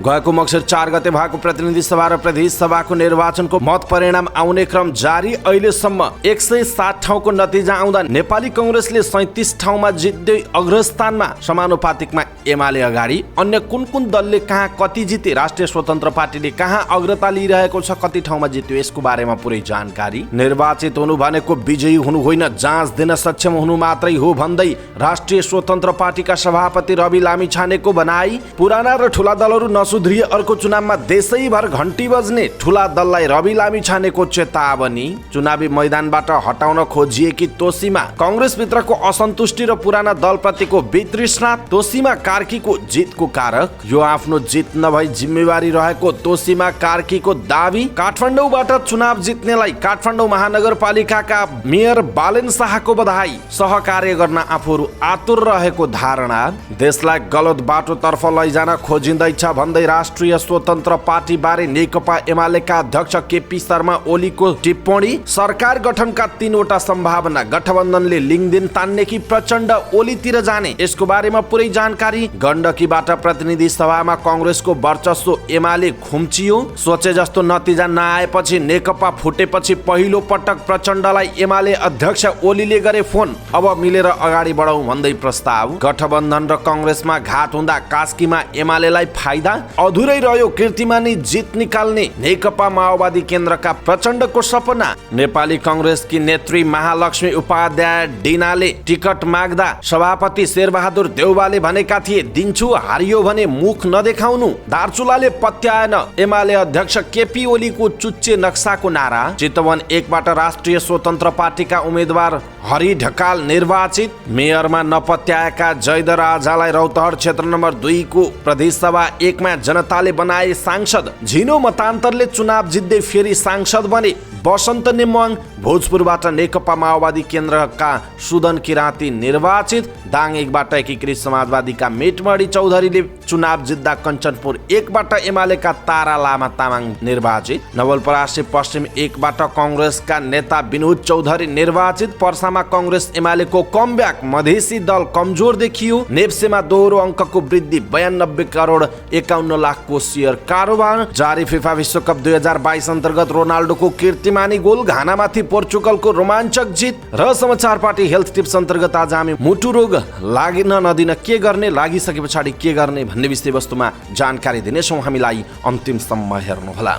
गएको मक्सिर 4 गते भएको प्रतिनिधि सभा र प्रदेश सभाको निर्वाचनको मत परिणाम आउने क्रम जारी। अहिलेसम्म 107 ठाउँको नतिजा आउँदा नेपाली कंग्रेसले 37 ठाउँमा जित्दै अग्रस्थानमा, समानुपातिकमा एमाले अगाडि। अन्य कुन कुन दलले कहाँ कति जिते, राष्ट्रिय स्वतन्त्र पार्टीले कहाँ अग्रता लिइरहेको छ, कति ठाउँमा जित्यो, यसको बारेमा पुरै जानकारी। निर्वाचित हुनु भनेको विजयी हुनु होइन, जाँच दिन सक्षम हुनु मात्रै हो भन्दै राष्ट्रिय स्वतन्त्र पार्टीका सभापति रवि लामिछानेको भनाई। पुराना र ठूला दलहरू नसुध्रिए अर्को चुनावमा देशैभर घण्टी बज्ने, ठूला दललाई रवि लामिछानेको चेतावनी। चुनावी मैदानबाट हटाउन खोजिएकी तोसीमा कंग्रेसभित्रको असन्तुष्टि र पुराना दलप्रतिको वितृष्णा, तोसीमा कार्कीको जितको कारक। यो आफ्नो जित नभई जिम्मेवारी रहेको तोसीमा कार्कीको दावी। काठमाडौँबाट चुनाव जित्नेलाई काठमाडौँ महानगरपालिकाका मेयर बालेन शाहको बधाई। सहकार्य गर्न आफूहरू आतुर रहेको धारणा। देशलाई गलत बाटोतर्फ लैजान खोजिँदैछ भन्दै राष्ट्रिय स्वतन्त्र पार्टी बारे नेकपा एमालेका अध्यक्ष केपी शर्मा ओलीको टिप्पणी। सरकार गठनका 3 वटा सम्भावना, गठबन्धनले लिङ्गदेन तान्ने कि प्रचण्ड ओलीतिर जाने, यसको बारेमा पुरै जानकारी। गण्डकीबाट प्रतिनिधि सभामा कंग्रेसको वर्चस्व एमाले खुम्चियो। सोचे जस्तो नतिजा नआएपछि, नेकपा फुटेपछि पहिलो पटक प्रचण्डलाई एमाले अध्यक्ष ओलीले गरे फोन। अब मिलेर अगाडि बढाउँ भन्दै प्रस्ताव। गठबन्धन र कंग्रेसमा घात हुँदा कास्कीमा एमालेलाई फाइदा। अधुरै रह्यो कीर्तिमानी जित निकाल्ने नेकपा माओवादी केन्द्रका प्रचण्डको सपना। नेपाली कंग्रेसकी नेत्री महालक्ष्मी उपाध्याय डिनाले टिकट माग्दा सभापति शेरबहादुर देउवाले भनेका थिए, दिन्छु हारियो भने मुख नदेखाउनु। दार्चुलाले पत्याएन एमाले अध्यक्ष केपी ओलीको चुच्चे नक्साको नारा। चितवन 1 बाट राष्ट्रिय स्वतन्त्र पार्टीका उम्मेद्वार हरि ढकाल निर्वाचित। मेयरमा नपत्याएका जयदर आजालाई रौतहट क्षेत्र नम्बर 2 को प्रदेश सभा 1 मा जनताले बनाए सांसद। झिनो मतान्तरले चुनाव जित्दै फेरि सांसद बने बसन्त नेमवाङ। भोजपुरबाट नेकपा माओवादी केन्द्रका सुदन किराँती निर्वाचित। दाङ 1 बाट एकीकृत समाजवादीका मेटमणि चौधरीले चुनाव जित्दा कञ्चनपुर 1 बाट एमालेका तारा लामा तामाङ निर्वाचित। नवलपरासी पश्चिम 1 बाट कंग्रेसका नेता विनोद चौधरी निर्वाचित। पर्सामा कंग्रेस एमालेको कमब्याक, मधेसी दल कमजोर देखियो। नेप्सेमा दोहोरो अङ्कको वृद्धि, 92 करोड 51 लाखको सेयर कारोबार जारी। फिफा विश्वकप 2022 अन्तर्गत रोनाल्डोको कीर्तिमानी गोल, घानामाथि पोर्चुगलको रोमाञ्चक जित। र समाचार पार्टी हेल्थ टिप्स अन्तर्गत आज हामी मुटु रोग लाग्न नदिन के गर्ने, लागिसके पछाडि के गर्ने भन्ने विषयवस्तुमा जानकारी दिनेछौँ। हामीलाई अन्तिमसम्म हेर्नुहोला।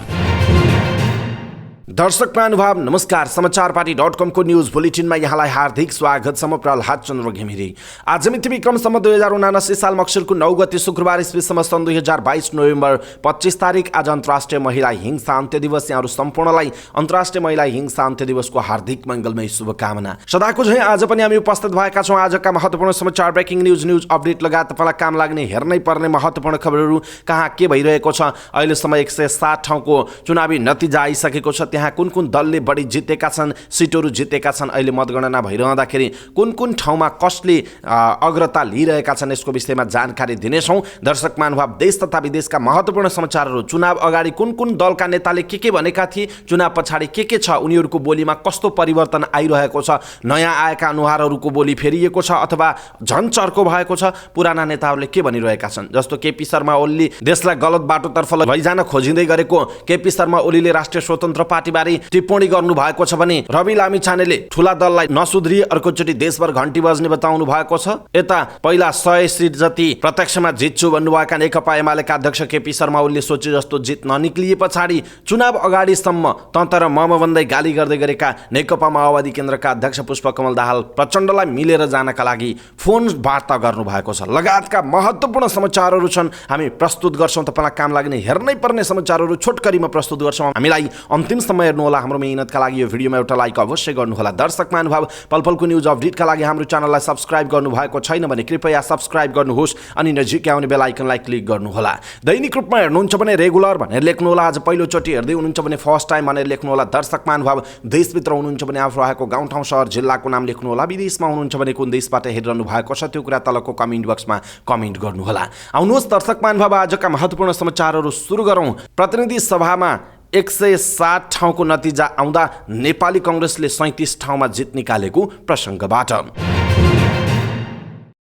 दर्शक महानुभाव नमस्कार। समाचारपाटी.com को न्यूज बुलेटिनमा यहाँलाई हार्दिक स्वागत छ। म प्रहलाद चन्द्र घिमिरे। आज मिति विक्रमसम्म 2079 साल मक्सिरको 9 गते शुक्रबार ईस्वीसम्म सन् 2022 नोभेम्बर 25 तारिक आज अन्तर्राष्ट्रिय महिला हिंसा अन्त्य दिवस। यहाँहरू सम्पूर्णलाई अन्तर्राष्ट्रिय महिला हिंसा अन्त्य दिवसको हार्दिक मङ्गलमय शुभकामना। सदाको झैँ आज पनि हामी उपस्थित भएका छौँ आजका महत्त्वपूर्ण समाचार, ब्रेकिङ न्युज अपडेट लगायत तपाईँलाई काम लाग्ने हेर्नै पर्ने महत्त्वपूर्ण खबरहरू कहाँ के भइरहेको छ। अहिलेसम्म 107 ठाउँको चुनावी नतिजा आइसकेको छ। त्यहाँ कुन कुन दलले बढी जितेका छन्, सिटहरू जितेका छन्, अहिले मतगणना भइरहँदाखेरि कुन कुन ठाउँमा कसले अग्रता लिइरहेका छन्, यसको विषयमा जानकारी दिनेछौँ। दर्शक महानुभाव, देश तथा विदेशका महत्त्वपूर्ण समाचारहरू, चुनाव अगाडि कुन कुन दलका नेताले के भनेका थिए, चुनाव पछाडि के छ, उनीहरूको बोलीमा कस्तो परिवर्तन आइरहेको छ, नयाँ आएका अनुहारहरूको बोली फेरिएको छ अथवा झन् चर्को भएको छ, पुराना नेताहरूले के भनिरहेका छन्। जस्तो केपी शर्मा ओलीले देशलाई गलत बाटोतर्फ लैजान खोजिँदै गरेको केपी शर्मा ओलीले राष्ट्रिय स्वतन्त्र पार्टी बारे टिप्पणी गर्नु भएको छ भने रवि लामिछानेले ठूला दललाई नसुध्रिए अर्कोचोटि देशभर घण्टी बज्ने बताउनु भएको छ। यता पहिला 100 सिट जति प्रत्यक्षमा जित्छु भन्नुभएका नेकपा एमालेका अध्यक्ष केपी शर्मा ओलीले सोचे जस्तो जित ननिक्लिए पछाडि चुनाव अगाडिसम्म तन्तर मम भन्दै गाली गर्दै गरेका नेकपा माओवादी केन्द्रका अध्यक्ष पुष्पकमल दाहाल प्रचण्डलाई मिलेर जानका लागि फोन वार्ता गर्नु भएको छ। लगायतका महत्त्वपूर्ण समाचारहरू छन्, हामी प्रस्तुत गर्छौँ। तपाईँलाई काम लाग्ने हेर्नै पर्ने समाचारहरू छोटकरीमा प्रस्तुत गर्छौँ। हामीलाई अन्तिमसम्म हेर्नुहोला। हाम्रो मेहनतका लागि यो भिडियोमा एउटा लाइक अवश्य गर्नुहोला। दर्शक महानुभाव, पलपलको न्युज अपडेटका लागि हाम्रो च्यानललाई सब्स्क्राइब गर्नुभएको छैन भने कृपया सब्स्क्राइब गर्नुहोस् अनि नजिकै आउने बेल आइकनलाई क्लिक गर्नुहोला। दैनिक रूपमा हेर्नुहुन्छ भने रेगुलर भनेर लेख्नुहोला। आज पहिलोचोटि हेर्दै हुनुहुन्छ भने फर्स्ट टाइम भनेर लेख्नुहोला। दर्शक महानुभाव, देशभित्र हुनुहुन्छ भने आफू रहेको गाउँठाउँ सहर जिल्लाको नाम लेख्नुहोला। विदेशमा हुनुहुन्छ भने कुन देशबाट हेरिरहनु भएको छ त्यो कुरा तलको कमेन्ट बक्समा कमेन्ट गर्नुहोला। आउनुहोस् दर्शक महानुभाव, आजका महत्त्वपूर्ण समाचारहरू सुरु गरौँ। प्रतिनिधि सभामा 107 ठाउँको नतिजा आउँदा नेपाली कंग्रेसले 37 ठाउँमा जित निकालेको प्रसङ्गबाट।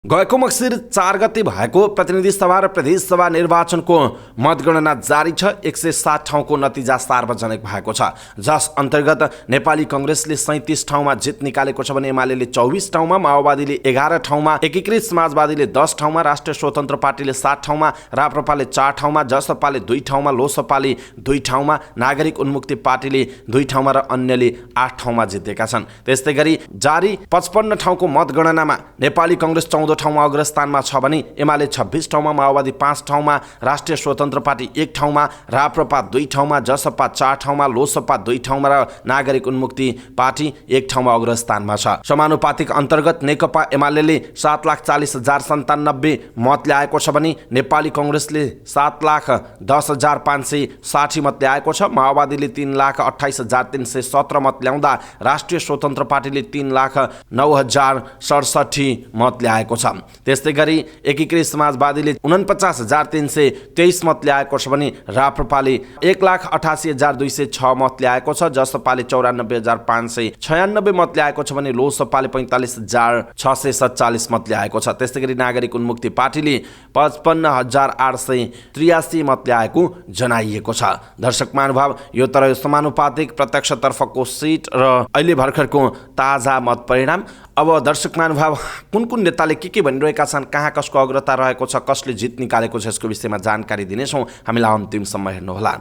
गएको मक्सिर 4 गते भएको प्रतिनिधि सभा र प्रदेश सभा निर्वाचनको मतगणना जारी छ। 107 ठाउँको नतिजा सार्वजनिक भएको छ, जस अन्तर्गत नेपाली कांग्रेसले 37 ठाउँमा जित निकालेको छ भने एमाले 24 ठाउँमा, माओवादीले 11 ठाउँमा, एकीकृत समाजवादीले 10 ठाउँमा, राष्ट्रिय स्वतन्त्र पार्टीले 7 ठाउँमा, राप्रपाले 4 ठाउँमा, जसपाले 2 ठाउँमा, लोसपाले 2 ठाउँमा, नागरिक उन्मुक्ति पार्टीले 2 ठाउँमा र अन्यले 8 ठाउँमा जितेका छन्। त्यस्तै गरी जारी 55 ठाउँको मतगणनामा नेपाली कांग्रेस 14 ठाउँमा अग्रस्थानमा छ भने एमाले 26 ठाउँमा, माओवादी 5 ठाउँमा, राष्ट्रिय स्वतन्त्र पार्टी 1 ठाउँमा, राप्रपा 2 ठाउँमा, जसपा 4 ठाउँमा, लोसपा 2 ठाउँमा र नागरिक उन्मुक्ति पार्टी 1 ठाउँमा अग्रस्थानमा छ। समानुपातिक अन्तर्गत नेकपा एमाले 7,40,097 मत ल्याएको छ भने नेपाली कांग्रेसले 7,10,560 मत ल्याएको छ। माओवादीले 3,28,317 मत ल्याउँदा राष्ट्रिय स्वतन्त्र पार्टीले 3,09,067 मत ल्याएको छ। त्यस्तै गरी एकीकृत समाजवादीले 49,323 मत ल्याएको छ भने राप्रपाले 1,88,206 मत ल्याएको छ, जसपाले 94,596 मत ल्याएको छ भने लोसपाले 45,647 मत ल्याएको छ। त्यस्तै गरी नागरिक उन्मुक्ति पार्टीले 55,883 मत ल्याएको जनाइएको छ। दर्शक महानुभाव, यो तर समानुपातिक प्रत्यक्षतर्फको सिट र अहिले भर्खरको ताजा मत परिणाम। अब दर्शक महानुभाव, कुन कुन नेताले के भनिरहेका छन्, कहाँ कसको अग्रता रहेको छ, कसले जित निकालेको छ, यसको विषयमा जानकारी दिनेछौँ। हामीलाई अन्तिमसम्म हेर्नुहोला।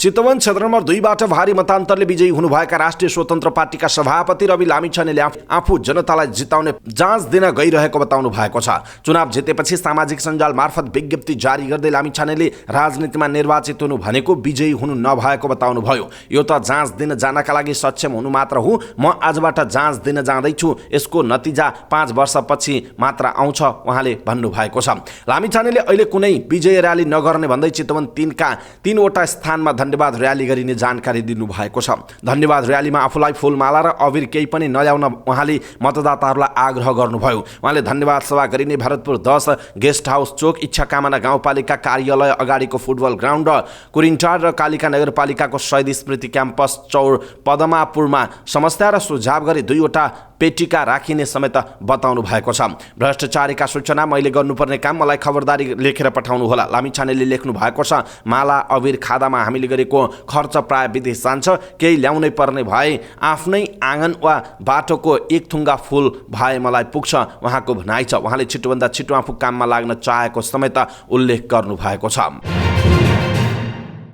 चितवन क्षेत्र नम्बर 2 बाट भारी मतान्तरले विजयी हुनुभएका राष्ट्रिय स्वतन्त्र पार्टीका सभापति रवि लामिछानेले आफू जनतालाई जिताउने जाँच दिन गइरहेको बताउनु भएको छ। चुनाव जितेपछि सामाजिक सञ्जाल मार्फत विज्ञप्ति जारी गर्दै लामिछानेले राजनीतिमा निर्वाचित हुनु भनेको विजयी हुनु नभएको बताउनु भयो। यो त जाँच दिन जानका लागि सक्षम हुनु मात्र हो। म आजबाट जाँच दिन जाँदैछु, यसको नतिजा 5 वर्षपछि मात्र आउँछ उहाँले भन्नुभएको छ। लामिछानेले अहिले कुनै विजय र्याली नगर्ने भन्दै चितवन 3 का 3 वटा स्थानमा धन्यवाद र्याली गरिने जानकारी दिनुभएको छ। धन्यवाद र्यालीमा आफूलाई फूलमाला र अबिर केही पनि नल्याउन उहाँले मतदाताहरूलाई आग्रह गर्नुभयो। उहाँले धन्यवाद सभा गरिने भरतपुर 10 गेस्ट हाउस चोक, इच्छा कामना गाउँपालिका कार्यालय अगाडिको फुटबल ग्राउन्ड र कुरिन्टार र कालिका नगरपालिकाको शहीद स्मृति क्याम्पस चौर पदमापुरमा समस्या र सुझाव गरी 2 वटा पेटिका राखिने समेत बताउनु भएको छ। भ्रष्टाचारीका सूचना मैले गर्नुपर्ने काम मलाई खबरदारी लेखेर पठाउनु होला। लामिछानेले लेख्नु भएको छ, माला अबिर खादामा हामीले गरेको खर्च प्राय विदेश जान्छ, केही ल्याउनै पर्ने भए आफ्नै आँगन वा बाटोको 1 थुङ्गा फुल भए मलाई पुग्छ उहाँको भनाइ छ। उहाँले छिटोभन्दा छिटो आफू काममा लाग्न चाहेको समेत उल्लेख गर्नु भएको छ।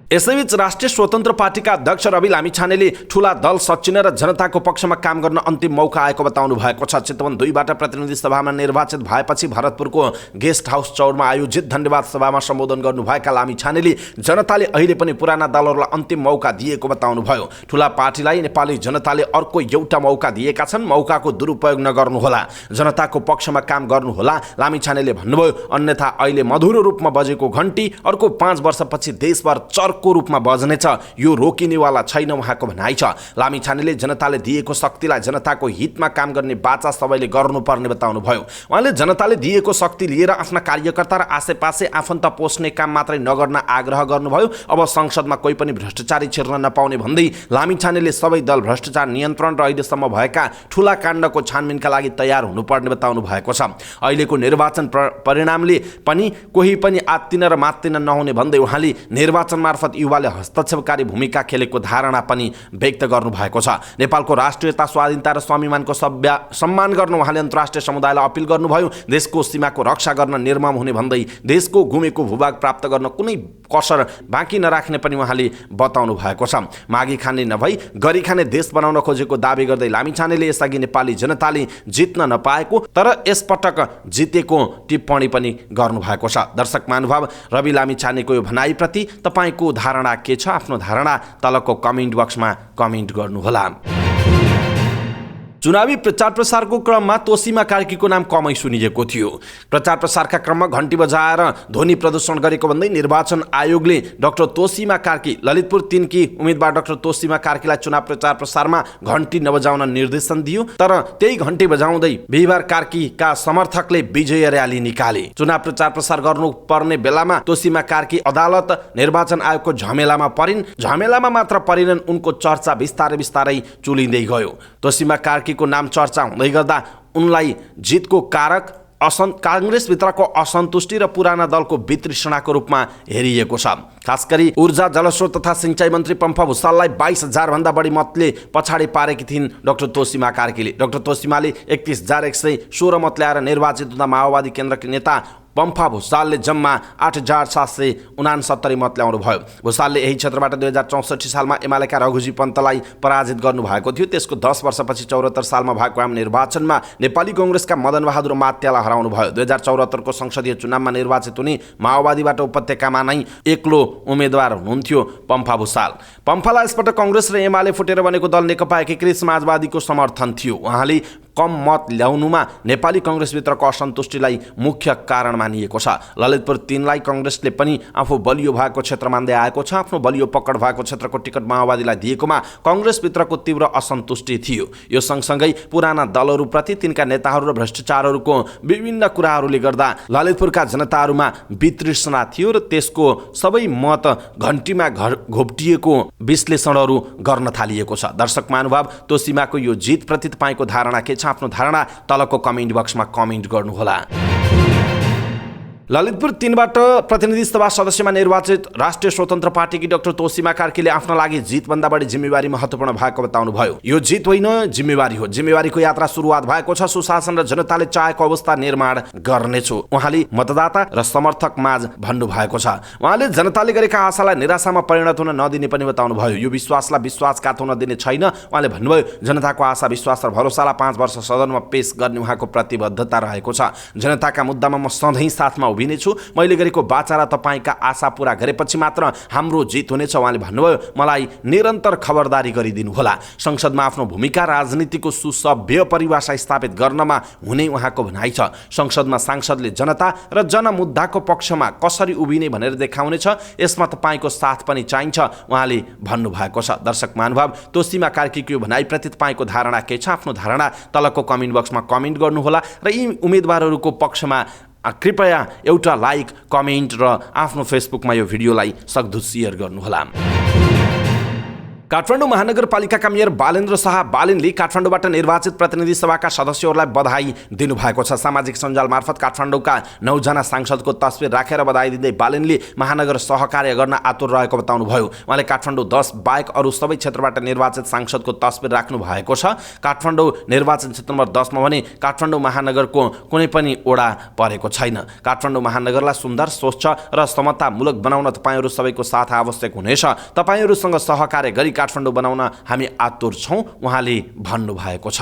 यसैबीच राष्ट्रिय स्वतन्त्र पार्टीका अध्यक्ष रवि लामिछानेले ठूला दल सच्चिन र जनताको पक्षमा काम गर्न अन्तिम मौका आएको बताउनु भएको छ। चितवन 2 बाट प्रतिनिधि सभामा निर्वाचित भएपछि भरतपुरको गेस्ट हाउस चौरमा आयोजित धन्यवाद सभामा सम्बोधन गर्नुभएका लामिछानेले जनताले अहिले पनि पुराना दलहरूलाई अन्तिम मौका दिएको बताउनु भयो। ठूला पार्टीलाई नेपाली जनताले अर्को एउटा मौका दिएका छन्, मौकाको दुरुपयोग नगर्नुहोला, जनताको पक्षमा काम गर्नुहोला लामिछानेले भन्नुभयो। अन्यथा अहिले मधुरो रूपमा बजेको घण्टी अर्को 5 वर्षपछि देशभर को रूपमा बज्नेछ, यो रोकिनेवाला छैन उहाँको भनाइ छ। लामिछानेले जनताले दिएको शक्तिलाई जनताको हितमा काम गर्ने बाचा सबैले गर्नुपर्ने बताउनु भयो। उहाँले जनताले दिएको शक्ति लिएर आफ्ना कार्यकर्ता र आसेपासे आफन्त पोस्ने काम मात्रै नगर्न आग्रह गर्नुभयो। अब संसदमा कोही पनि भ्रष्टाचारी छिर्न नपाउने भन्दै लामिछानेले सबै दल भ्रष्टाचार नियन्त्रण र अहिलेसम्म भएका ठूला काण्डको छानबिनका लागि तयार हुनुपर्ने बताउनु भएको छ। अहिलेको निर्वाचन परिणामले पनि कोही पनि आत्तिन र मात्तिन नहुने भन्दै उहाँले निर्वाचन मार्फत युवाले हस्तक्षेपकारी भूमिका खेलेको धारणा पनि व्यक्त गर्नु भएको छ। नेपालको राष्ट्रियता, स्वाधीनता र स्वाभिमानको सम्मान गर्न उहाँले अन्तर्राष्ट्रिय समुदायलाई अपिल गर्नुभयो। देशको सीमाको रक्षा गर्न निर्मम हुने भन्दै देशको गुमेको भूभाग प्राप्त गर्न कुनै कसर बाँकी नराख्ने पनि उहाँले बताउनु भएको छ। मागी खाने नभई गरी खाने देश बनाउन खोजेको दावी गर्दै लामिछानेले यसअघि नेपाली जनताले जित्न नपाएको तर यसपटक जितेको टिप्पणी पनि गर्नु भएको छ। दर्शक महानुभाव, रवि लामिछानेको यो भनाइप्रति तपाईको धारणा के छ? आफ्नो धारणा तलको कमेन्ट बक्समा कमेन्ट गर्नुहोला। चुनावी प्रचार प्रसारको क्रममा तोसीमा कार्कीको नाम कमै सुनिएको थियो। प्रचार प्रसारका क्रममा घण्टी बजाएर ध्वनि प्रदूषण गरेको भन्दै निर्वाचन आयोगले डाक्टर तोसीमा कार्की, ललितपुर 3 की उम्मेदवार डाक्टर तोसीमा कार्कीलाई चुनाव प्रचार प्रसारमा घण्टी नबजाउन निर्देशन दियो। तर त्यही घण्टी बजाउँदै बिहिबार कार्कीका समर्थकले विजय र्याली निकाले। चुनाव प्रचार प्रसार गर्नुपर्ने बेलामा तोसीमा कार्की अदालत निर्वाचन आयोगको झमेलामा परिन्। झमेलामा मात्र परिनन्, उनको चर्चा बिस्तारै चुलिँदै गयो। तोसीमा कार्की को नाम चर्चा हुँदै गर्दा उनलाई जितको कारक काङ्ग्रेसभित्रको असन्तुष्टि र पुराना दलको वितृष्णाको रूपमा हेरिएको छ। खास गरी ऊर्जा जलस्रोत तथा सिंचाई मन्त्री पम्फा भुसाललाई 22,000 भन्दा बढी मतले पछाडि पारेकी थिइन् डाक्टर तोसीमा कार्कीले। डाक्टर तोसीमाले 31,116 मत ल्याएर निर्वाचित हुँदा माओवादी केन्द्रकी नेता पम्फा भुसालले जम्मा 8,769 मत ल्याउनु भयो। भुसालले यही क्षेत्रबाट 2064 सालमा एमालेका रघुजी पन्तलाई पराजित गर्नुभएको थियो। त्यसको 10 वर्षपछि 74 सालमा भएको आम निर्वाचनमा नेपाली कांग्रेसका मदन बहादुर मात्यालाई हराउनु भयो। 2074 को संसदीय चुनावमा निर्वाचित हुने माओवादीबाट उपत्यकामा नै एक्लो उम्मेदवार हुनुहुन्थ्यो पम्फा भुसाल। पम्फालाई यसपटक कांग्रेस र एमाले फुटेर बनेको दल नेकपा एकीकृत समाजवादीको समर्थन थियो। उहाँले कम मत ल्याउनुमा नेपाली कांग्रेसभित्रको असन्तुष्टिलाई मुख्य कारण मानिएको छ। ललितपुर 3 लाई कांग्रेसले पनि आफू बलियो भएको क्षेत्र मान्दै आएको छ। आफ्नो बलियो पकड भएको क्षेत्रको टिकट माओवादीलाई दिएकोमा कांग्रेसभित्रको तीव्र असन्तुष्टि थियो। यो सँगसँगै पुराना दलहरूप्रति तिनका नेताहरू र भ्रष्टाचारहरूको विभिन्न कुराहरूले गर्दा ललितपुरका जनताहरूमा वितृष्णा थियो र त्यसको सबै मत घन्टीमा घोप्टिएको विश्लेषणहरू गर्न थालिएको छ। दर्शक महानुभाव, तोसीमाको यो जितप्रति तपाईँको धारणा के छ? आफ्नो धारणा तलको कमेन्ट बक्समा कमेन्ट गर्नुहोला। ललितपुर 3 बाट प्रतिनिधि सभा सदस्यमा निर्वाचित राष्ट्रिय स्वतन्त्र पार्टीकी डाक्टर तोसीमा कार्कीले आफ्नो लागि जितभन्दा बढी जिम्मेवारी महत्त्वपूर्ण भएको बताउनुभयो। यो जित होइन, जिम्मेवारी हो। जिम्मेवारीको यात्रा सुरुवात भएको छ। सुशासन र जनताले चाहेको अवस्था निर्माण गर्नेछु, उहाँले मतदाता र समर्थक माझ भन्नुभएको छ। उहाँले जनताले गरेका आशालाई निराशामा परिणत हुन नदिने पनि बताउनुभयो। यो विश्वासलाई विश्वासघात हुन दिने छैन। उहाँले भन्नुभयो, जनताको आशा विश्वास र भरोसालाई 5 वर्ष सदनमा पेश गर्ने उहाँको प्रतिबद्धता रहेको छ। जनताका मुद्दामा म सधैँ साथमा उभिनेछु। मैले गरेको वाचा र तपाईका आशा पूरा गरेपछि मात्र हाम्रो जित हुनेछ। उहाँले भन्नुभयो, मलाई निरन्तर खबरदारी गरिदिनु होला। संसदमा आफ्नो भूमिका राजनीतिको सुसभ्य परिभाषा स्थापित गर्नमा हुने उहाँको भनाइ छ। संसदमा सांसदले जनता र जनमुद्दाको पक्षमा कसरी उभिने भनेर देखाउनेछ। यसमा तपाईको साथ पनि चाहिन्छ, उहाँले भन्नुभएको छ। दर्शक महानुभाव, तोसीमा कार्कीको यो भनाइप्रति तपाईको धारणा के छ? आफ्नो धारणा तलको कमेन्ट बक्समा कमेन्ट गर्नुहोला र यी उम्मेदवारहरूको पक्षमा कृपया एउटा लाइक, कमेन्ट र आफ्नो फेसबुकमा यो भिडियोलाई सक्दो सेयर गर्नुहोला। काठमाडौँ महानगरपालिकाका मेयर बालेन्द्र शाह बालेनले काठमाडौँबाट निर्वाचित प्रतिनिधि सभाका सदस्यहरूलाई बधाई दिनुभएको छ। सामाजिक सञ्जाल मार्फत काठमाडौँका 9 जना सांसदको तस्बिर राखेर बधाई दिँदै बालेनले महानगर सहकार्य गर्न आतुर रहेको बताउनुभयो। उहाँले काठमाडौँ 10 बाहेक अरू सबै क्षेत्रबाट निर्वाचित सांसदको तस्बिर राख्नु भएको छ। काठमाडौँ निर्वाचन क्षेत्र नम्बर 10 मा भने काठमाडौँ महानगरको कुनै पनि ओडा परेको छैन। काठमाडौँ महानगरलाई सुन्दर, स्वच्छ र समतामूलक बनाउन तपाईहरू सबैको साथ आवश्यक हुनेछ। तपाईहरूसँग सहकार्य गरी काठमाडौँ बनाउन हामी आतुर छौँ, उहाँले भन्नुभएको छ।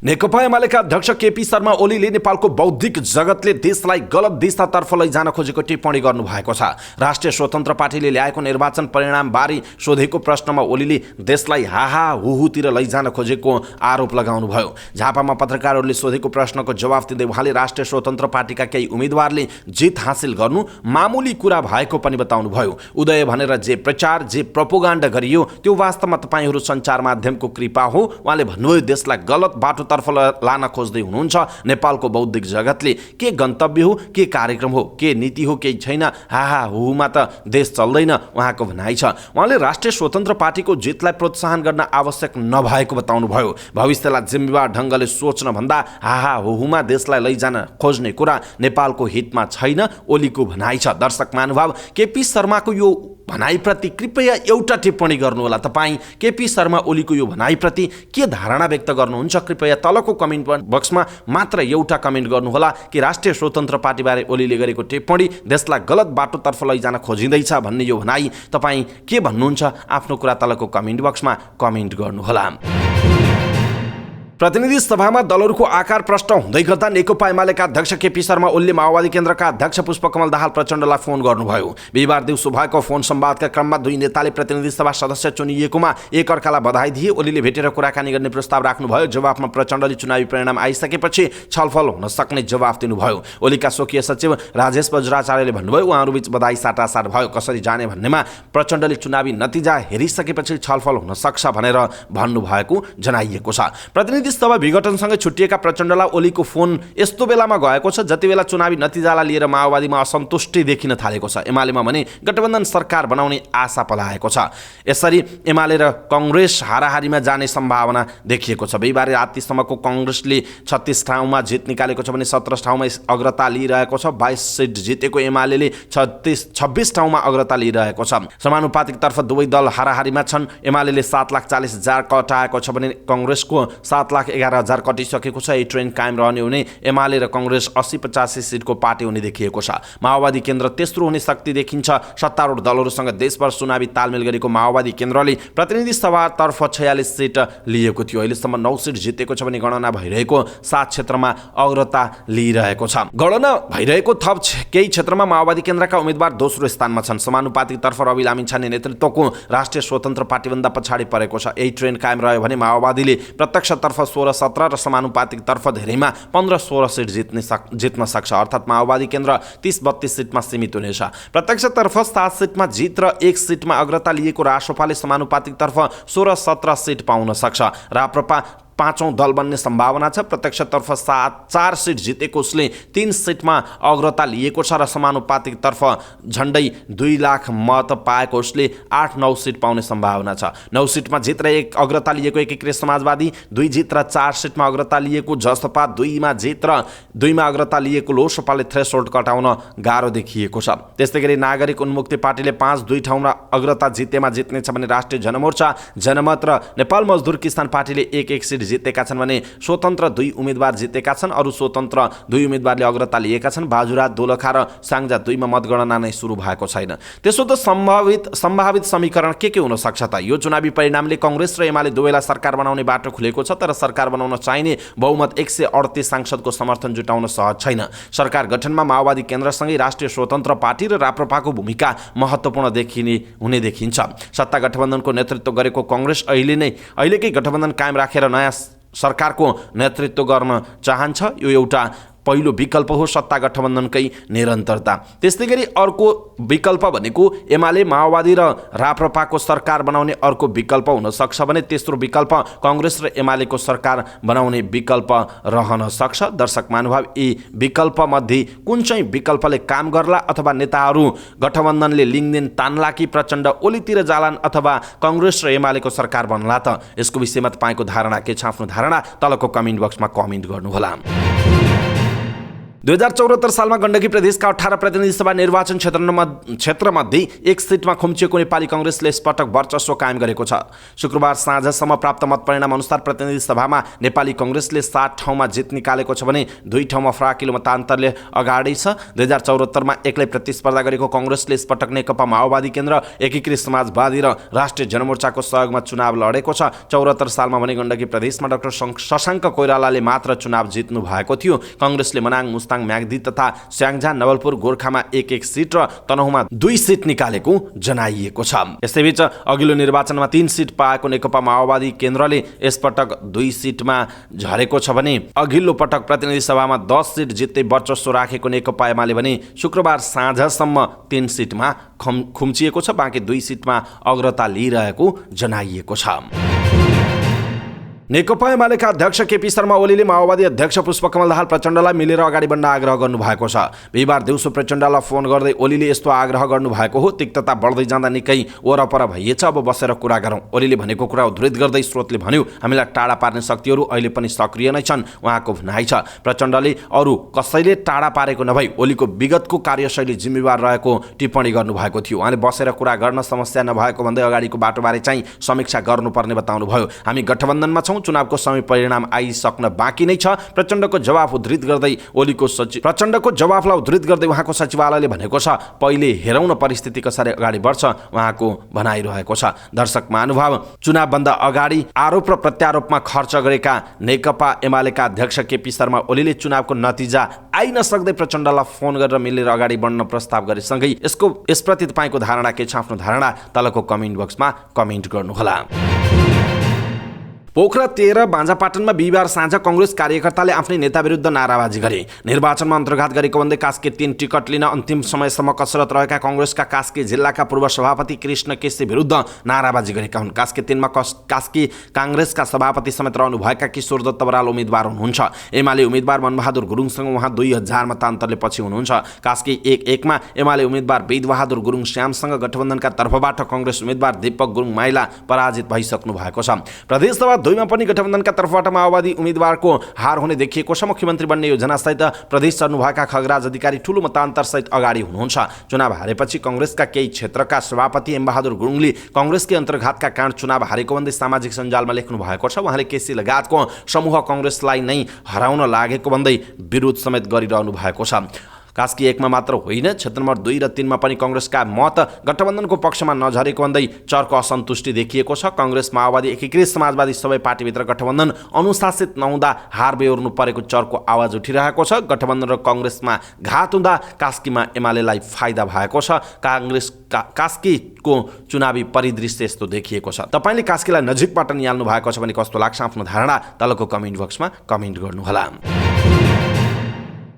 नेकपा एमालेका अध्यक्ष केपी शर्मा ओलीले नेपालको बौद्धिक जगतले देशलाई गलत दिशातर्फ लैजान खोजेको टिप्पणी गर्नुभएको छ। राष्ट्रिय स्वतन्त्र पार्टीले ल्याएको निर्वाचन परिणामबारे सोधेको प्रश्नमा ओलीले देशलाई हाहा हुहुतिर लैजान खोजेको आरोप लगाउनुभयो। झापामा पत्रकारहरूले सोधेको प्रश्नको जवाफ दिँदै उहाँले राष्ट्रिय स्वतन्त्र पार्टीका केही उम्मेदवारले जित हासिल गर्नु मामुली कुरा भएको पनि बताउनुभयो। उदय भनेर जे प्रचार, जे प्रोपोगन्डा गरियो त्यो वास्तवमा तपाईहरू सञ्चार माध्यमको कृपा हो। उहाँले भन्नुभयो, देशलाई गलत बाटो तर्फ लान खोज्दै हुनुहुन्छ नेपालको बौद्धिक जगतले। के गन्तव्य हो, के कार्यक्रम हो, के नीति हो, केही छैन। हाहा हुहुमा त देश चल्दैन, उहाँको भनाइ छ। उहाँले राष्ट्रिय स्वतन्त्र पार्टीको जितलाई प्रोत्साहन गर्न आवश्यक नभएको बताउनुभयो। भविष्यलाई जिम्मेवार ढङ्गले सोच्न भन्दा हाहा हुहुमा देशलाई लैजान खोज्ने कुरा नेपालको हितमा छैन, ओलीको भनाइ छ। दर्शक महानुभाव, केपी शर्माको यो भनाइप्रति कृपया एउटा टिप्पणी गर्नुहोला। तपाईँ केपी शर्मा ओलीको यो भनाइप्रति के धारणा व्यक्त गर्नुहुन्छ? कृपया तलको कमेन्ट बक्समा मात्र एउटा कमेन्ट गर्नुहोला कि राष्ट्रिय स्वतन्त्र पार्टीबारे ओलीले गरेको टिप्पणी देशलाई गलत बाटोतर्फ लैजान खोजिँदैछ भन्ने यो भनाइ तपाईँ के भन्नुहुन्छ? आफ्नो कुरा तलको कमेन्ट बक्समा कमेन्ट गर्नुहोला। प्रतिनिधि सभामा दलहरूको आकार प्रश्न हुँदै गर्दा नेकपा एमालेका अध्यक्ष केपी शर्मा ओलीले माओवादी केन्द्रका अध्यक्ष पुष्पकमल दाहाल प्रचण्डलाई फोन गर्नुभयो। बिहिबार दिउँसो भएको फोन संवादका क्रममा दुई नेताले प्रतिनिधि सभा सदस्य चुनिएकोमा एकअर्कालाई बधाई दिए। ओलीले भेटेर कुराकानी गर्ने प्रस्ताव राख्नुभयो। जवाफमा प्रचण्डले चुनावी परिणाम आइसकेपछि छलफल हुन सक्ने जवाफ दिनुभयो। ओलीका स्वकीय सचिव राजेश बज्राचार्यले भन्नुभयो, उहाँहरूबीच बधाई साटासाट भयो। कसरी जाने भन्नेमा प्रचण्डले चुनावी नतिजा हेरिसकेपछि छलफल हुन सक्छ भनेर भन्नुभएको जनाइएको छ। प्रतिनिधि प्रतिनिधि सभा विघटनसँगै छुट्टिएका प्रचण्डलाई ओलीको फोन यस्तो बेलामा गएको छ जति बेला चुनावी नतिजालाई लिएर माओवादीमा असन्तुष्टि देखिन थालेको छ। एमालेमा भने गठबन्धन सरकार बनाउने आशा पलाएको छ। यसरी एमाले र कांग्रेस हाराहारीमा जाने सम्भावना देखिएको छ। बिहीबार रातिसम्मको कांग्रेसले 36 ठाउँमा जित निकालेको छ भने 17 ठाउँमा अग्रता लिइरहेको छ। 22 सिट जितेको एमाले 26 ठाउँमा अग्रता लिइरहेको छ। समानुपातिक तर्फ दुवै दल हाराहारीमा छन्। एमाले 7,40,000 कटाएको छ भने कांग्रेसको 7,11,000 कटिसकेको छ। यही ट्रेन्ड कायम रहने हुने एमाले र कांग्रेस 80-85 सिटको पार्टी हुने देखिएको छ। माओवादी केन्द्र तेस्रो हुने शक्ति देखिन्छ। सत्तारूढ दलहरूसँग देशभर चुनावी तालमेल गरेको माओवादी केन्द्रले प्रतिनिधि सभातर्फ 46 सिट लिएको थियो। अहिलेसम्म 9 सिट जितेको छ भने गणना भइरहेको 7 क्षेत्रमा अग्रता लिइरहेको छ। गणना भइरहेको थप केही क्षेत्रमा माओवादी केन्द्रका उम्मेदवार दोस्रो स्थानमा छन्। समानुपातिक तर्फ रवि लामिछाने नेतृत्वको राष्ट्रिय स्वतन्त्र पार्टीभन्दा पछाडि परेको छ। यही ट्रेन्ड कायम रह्यो भने माओवादीले प्रत्यक्षतर्फ 16-17 र समानुपातिक तर्फ धेरैमा 15-16 सिट जित्न सक्छ। अर्थात् माओवादी केन्द्र 30-32 सिटमा सीमित हुनेछ। प्रत्यक्षतर्फ 7 सिटमा जित र 1 सिटमा अग्रता लिएको राप्रपाले समानुपातिक तर्फ 16-17 सिट पाउन सक्छ। राप्रपा 5औं दल बन्ने सम्भावना छ। प्रत्यक्षतर्फ 4 सिट जितेको उसले 3 सिटमा अग्रता लिएको छ र समानुपातिक तर्फ झन्डै 2 लाख मत पाएको उसले 8-9 सिट पाउने सम्भावना छ। 9 सिटमा जित र 1 अग्रता लिएको एकीकृत समाजवादी, 2 जित र 4 सिटमा अग्रता लिएको जसपा, 2मा जित र 2मा अग्रता लिएको लोकसपाले थ्रेसहोल्ड कटाउन गाह्रो देखिएको छ। त्यस्तै गरी नागरिक उन्मुक्ति पार्टीले 5-2 ठाउँमा अग्रता जितेमा जित्नेछ भने राष्ट्रिय जनमोर्चा, जनमत र नेपाल मजदुर किसान पार्टीले 1-1 सिट जितेका छन् भने स्वतन्त्र 2 उम्मेदवार जितेका छन्। अरू स्वतन्त्र 2 उम्मेदवारले अग्रता लिएका छन्। बाजुरा, दोलखा र साङ्जा 2मा मतगणना नै सुरु भएको छैन। त्यसो त सम्भावित समीकरण के हुन सक्छ त? यो चुनावी परिणामले कांग्रेस र एमाले दुवैलाई सरकार बनाउने बाटो खुलेको छ। तर सरकार बनाउन चाहिने बहुमत 138 सांसदको समर्थन जुटाउन सहज छैन। सरकार गठनमा माओवादी केन्द्रसँगै राष्ट्रिय स्वतन्त्र पार्टी र राप्रपाको भूमिका महत्त्वपूर्ण हुने देखिन्छ। सत्ता गठबन्धनको नेतृत्व गरेको कांग्रेस अहिलेकै गठबन्धन कायम राखेर नयाँ सरकारको नेतृत्व गर्न चाहन्छ। यो एउटा पहिलो विकल्प हो सत्ता गठबन्धनकै निरन्तरता। त्यस्तै गरी अर्को विकल्प भनेको एमाले माओवादी र राप्रपाको सरकार बनाउने अर्को विकल्प हुन सक्छ भने तेस्रो विकल्प कांग्रेस र एमालेको सरकार बनाउने विकल्प रहन सक्छ। दर्शक महानुभाव, यी विकल्प मध्ये कुन चाहिँ विकल्पले काम गर्ला अथवा नेताहरू गठबन्धनले लिङ्गदेन तान्ला कि प्रचण्ड ओलीतिर जालान् अथवा कांग्रेस र एमालेको सरकार बन्ला त? यसको विषयमा तपाईँको धारणा के छ? आफ्नो धारणा तलको कमेन्ट बक्समा कमेन्ट गर्नुहोला। 2074 सालमा गण्डकी प्रदेशका 18 प्रतिनिधि सभा निर्वाचन क्षेत्रमध्ये 1 सिटमा खुम्चिएको नेपाली कांग्रेसले यसपटक वर्चस्व कायम गरेको छ। शुक्रबार साँझसम्म प्राप्त मत परिणाम अनुसार प्रतिनिधि सभामा नेपाली कांग्रेसले 7 ठाउँमा जित निकालेको छ भने 2 ठाउँमा फराकिलो मतान्तरले अगाडि छ। 2074 मा एक्लै प्रतिस्पर्धा गरेको कांग्रेसले यसपटक नेकपा माओवादी केन्द्र, एकीकृत समाजवादी र राष्ट्रिय जनमोर्चाको सहयोगमा चुनाव लडेको छ। 74 सालमा भने गण्डकी प्रदेशमा डाक्टर शशाङ्क कोइरालाले मात्र चुनाव जित्नु भएको थियो। कांग्रेसले मनाङ, म्याग्दी तथा स्याङ्जा, नवलपुर, गोर्खामा 1-1 सिट र तनहुमा 2 सिट निकालेको जनाइएको छ। यसैबीच अघिल्लो निर्वाचनमा 3 सिट पाएको नेकपा माओवादी केन्द्रले यसपटक 2 सिटमा झरेको छ भने अघिल्लो पटक प्रतिनिधि सभामा 10 सिट जित्दै वर्चस्व राखेको नेकपा एमाले भने शुक्रबार साँझसम्म 3 सिटमा खुम्चिएको छ। बाँकी 2 सिटमा अग्रता लिइरहेको जनाइएको छ। नेकपा एमालेका अध्यक्ष केपी शर्मा ओलीले माओवादी अध्यक्ष पुष्पकमल दाहाल प्रचण्डलाई मिलेर अगाडि बढ्न आग्रह गर्नुभएको छ। बिहीबार दिउँसो प्रचण्डलाई फोन गर्दै ओलीले यस्तो आग्रह गर्नुभएको हो। तिक्तता बढ्दै जाँदा निकै वरपर भइएछ, अब बसेर कुरा गरौँ। ओलीले भनेको कुरा उद्धृत गर्दै स्रोतले भन्यो, हामीलाई टाढा पार्ने शक्तिहरू अहिले पनि सक्रिय नै छन्, उहाँको भनाइ छ। प्रचण्डले अरू कसैले टाढा पारेको नभई ओलीको विगतको कार्यशैली जिम्मेवार रहेको टिप्पणी गर्नुभएको थियो। उहाँले बसेर कुरा गर्न समस्या नभएको भन्दै अगाडिको बाटोबारे चाहिँ समीक्षा गर्नुपर्ने बताउनुभयो। हामी गठबन्धनमा छौँ, चुनावको समय परिणाम आइसक्न बाँकी नै छ। प्रचण्डको जवाफ उद्धृत गर्दै जवाफलाई उद्धृत गर्दै उहाँको सचिवालयले भनेको छ, पहिले हेरौँ न परिस्थिति कसरी अगाडि बढ्छ, उहाँको भनाइरहेको छ। दर्शक महानुभाव, चुनावभन्दा अगाडि आरोप र प्रत्यारोपमा खर्च गरेका नेकपा एमालेका अध्यक्ष केपी शर्मा ओलीले चुनावको नतिजा आइ नसक्दै प्रचण्डलाई फोन गरेर मिलेर अगाडि बढ्न प्रस्ताव गरेसँगै यसप्रति तपाईँको धारणा के छ? आफ्नो धारणा तलको कमेन्ट बक्समा कमेन्ट गर्नुहोला। पोखरा 13 बाँझापाटनमा बिहिबार साँझ कांग्रेस कार्यकर्ताले आफ्नै नेता विरुद्ध नाराबाजी गरे। निर्वाचनमा अन्तर्घात गरेको भन्दै कास्की 3 टिकट लिन अन्तिम समयसम्म कसरत रहेका कांग्रेसका कास्की जिल्लाका पूर्व सभापति कृष्ण केसी विरुद्ध नाराबाजी गरेका हुन्। कास्की 3 मा कास्की कांग्रेसका सभापति समेत रहनुभएका किशोर दत्त बराल उम्मेदवार हुनुहुन्छ। एमाले उम्मेदवार मनबहादुर गुरुङसँग उहाँ 2000 मतान्तरले पछि हुनुहुन्छ। कास्की 1 मा एमाले उम्मेदवार वेदबहादुर गुरुङ श्यामसँग गठबन्धनका तर्फबाट कांग्रेस उम्मेदवार दीपक गुरुङ माइला पराजित भइसक्नु भएको छ। प्रदेशसभा 2 मा पनि गठबन्धनका तर्फबाट माओवादी उम्मेदवारको हार हुने देखिएको छ। मुख्यमन्त्री बन्ने योजनासहित प्रदेश चढ्नुभएका खगराज अधिकारी ठूलो मतान्तरसहित अगाडि हुनुहुन्छ। चुनाव हारेपछि कांग्रेसका केही क्षेत्रका सभापति एमबहादुर गुरुङले कांग्रेसकै अन्तर्घातका कारण चुनाव हारेको भन्दै सामाजिक सञ्जालमा लेख्नु भएको छ। उहाँले केसी लगायतको समूह कांग्रेसलाई नै हराउन लागेको भन्दै विरोध समेत गरिरहनु भएको छ। कास्की 1 मा मात्र होइन, क्षेत्र नम्बर 2 र 3 मा पनि कांग्रेसका मत गठबन्धनको पक्षमा नझरेको भन्दै चर्को असन्तुष्टि देखिएको छ। कांग्रेस, माओवादी, एकीकृत समाजवादी सबै पार्टीभित्र गठबन्धन अनुशासित नहुँदा हार बेहोर्नु परेको चर्को आवाज उठिरहेको छ। गठबन्धन र कांग्रेसमा घात हुँदा कास्कीमा एमालेलाई फाइदा भएको छ। कास्कीको चुनावी परिदृश्य यस्तो देखिएको छ। तपाईले कास्कीलाई नजिकबाट निहाल्नु भएको छ भने कस्तो लाग्छ आफ्नो धारणा तलको कमेन्ट बक्समा कमेन्ट गर्नुहोला।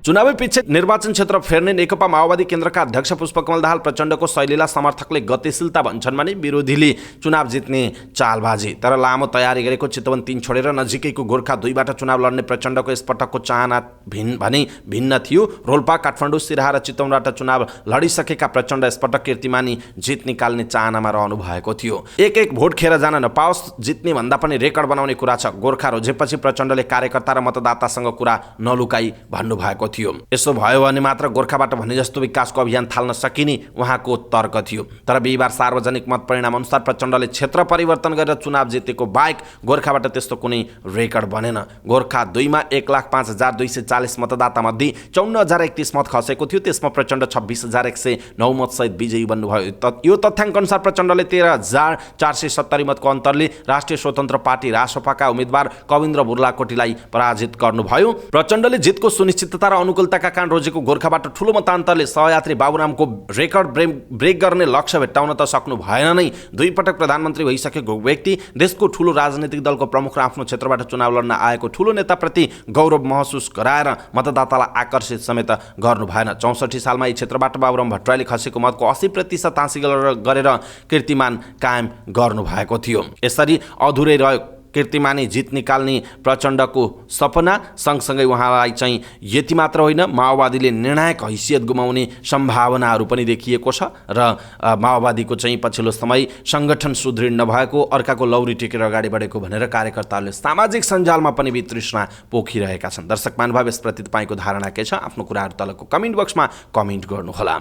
चुनावी पछि निर्वाचन क्षेत्र फेर्ने नेकपा माओवादी केन्द्रका अध्यक्ष पुष्पकमल दाहाल प्रचण्डको शैलीलाई समर्थकले गतिशीलता भन्छन् भने विरोधीले चुनाव जित्ने चालबाजी। तर लामो तयारी गरेको चितवन 3 छोडेर नजिकैको गोर्खा 2 बाट चुनाव लड्ने प्रचण्डको यसपटकको चाहना भिन्न थियो। रोल्पा, काठमाडौँ, सिराहा र चितवनबाट चुनाव लडिसकेका प्रचण्ड यसपटक कीर्तिमानी जित निकाल्ने चाहनामा रहनु भएको थियो। एक भोट खेर जान नपाओस्, जित्ने भन्दा पनि रेकर्ड बनाउने कुरा छ। गोर्खा रोजेपछि प्रचण्डले कार्यकर्ता र मतदातासँग कुरा नलुकाई भन्नुभएको थियो। यसो भयो भने मात्र गोर्खाबाट भने जस्तो विकासको अभियान थाल्न सकिने उहाँको तर्क थियो। तर बिहिबार सार्वजनिक मत परिणाम अनुसार प्रचण्डले क्षेत्र परिवर्तन गरेर चुनाव जितेको बाहेक गोर्खाबाट त्यस्तो कुनै रेकर्ड बनेन। गोर्खा 2 मा 1,05,240 मतदाता मध्ये 54,031 मत खसेको थियो। त्यसमा प्रचण्ड 26,109 मतसहित विजयी बन्नुभयो। यो तथ्याङ्क अनुसार प्रचण्डले 13,470 मतको अन्तरले राष्ट्रिय स्वतन्त्र पार्टी रासपाका उम्मेदवार कविन्द्र बुर्लाकोटीलाई पराजित गर्नुभयो। प्रचण्डले जितको सुनिश्चितता र अनुकूलताका कारण रोजेको गोर्खाबाट ठूलो मतान्तरले सहयात्री बाबुरामको रेकर्ड ब्रेक गर्ने लक्ष्य भेट्टाउन त सक्नु भएन नै। 2 पटक प्रधानमन्त्री भइसकेको व्यक्ति, देशको ठूलो राजनीतिक दलको प्रमुख र आफ्नो क्षेत्रबाट चुनाव लड्न आएको ठूलो नेताप्रति गौरव महसुस गराएर मतदातालाई आकर्षित समेत गर्नु भएन। 64 सालमा यी क्षेत्रबाट बाबुराम भट्टराईले खसेको मतको 80% हासिल गरेर कीर्तिमान कायम गर्नु भएको थियो। यसरी अधुरै रह्यो कीर्तिमानी जित निकाल्ने प्रचण्डको सपना। सँगसँगै उहाँलाई चाहिँ यति मात्र होइन, माओवादीले निर्णायक हैसियत गुमाउने सम्भावनाहरू पनि देखिएको छ र माओवादीको चाहिँ पछिल्लो समय सङ्गठन सुदृढ नभएको, अर्काको लौरी टेकेर अगाडि बढेको भनेर कार्यकर्ताहरूले सामाजिक सञ्जालमा पनि वितृष्णा पोखिरहेका छन्। दर्शक महानुभाव, यसप्रति तपाईँको धारणा के छ? आफ्नो कुराहरू तलको कमेन्ट बक्समा कमेन्ट गर्नुहोला।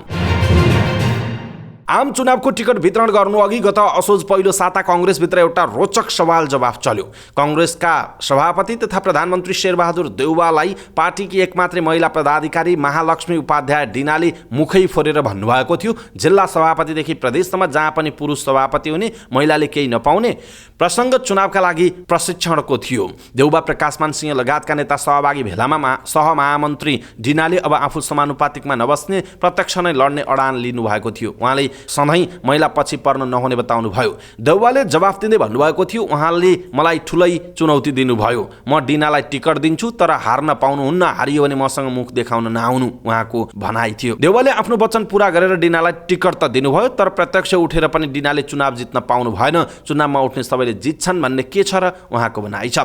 आम चुनावको टिकट वितरण गर्नु अघि गत असोज पहिलो साता कांग्रेसभित्र एउटा रोचक सवाल जवाफ चल्यो। कांग्रेसका सभापति तथा प्रधानमन्त्री शेरबहादुर देउवालाई पार्टीकी एकमात्रै महिला पदाधिकारी महालक्ष्मी उपाध्याय डिनाले मुखै फोरेर भन्नुभएको थियो, जिल्ला सभापतिदेखि प्रदेशसम्म जहाँ पनि पुरुष सभापति हुने, महिलाले केही नपाउने। प्रसङ्ग चुनावका लागि प्रशिक्षणको थियो। देउवा, प्रकाशमान सिंह लगायतका नेता सहभागी भेलामा सहमहामन्त्री डिनाले अब आफू समानुपातिकमा नबस्ने, प्रत्यक्ष नै लड्ने अडान लिनुभएको थियो। उहाँले सधैँ महिला पछि पर्न नहुने बताउनु भयो। देउवाले जवाफ दिँदै भन्नुभएको थियो, उहाँले मलाई ठुलै चुनौती दिनुभयो। म डिनालाई टिकट दिन्छु, तर हार्न पाउनुहुन्न, हारियो भने मसँग मुख देखाउन नआउनु, उहाँको भनाइ थियो। देउवाले आफ्नो वचन पूरा गरेर डिनालाई टिकट त दिनुभयो, तर प्रत्यक्ष उठेर पनि डिनाले चुनाव जित्न पाउनु भएन। चुनावमा उठ्ने सबैले जित्छन् भन्ने के छ र उहाँको भनाइ छ।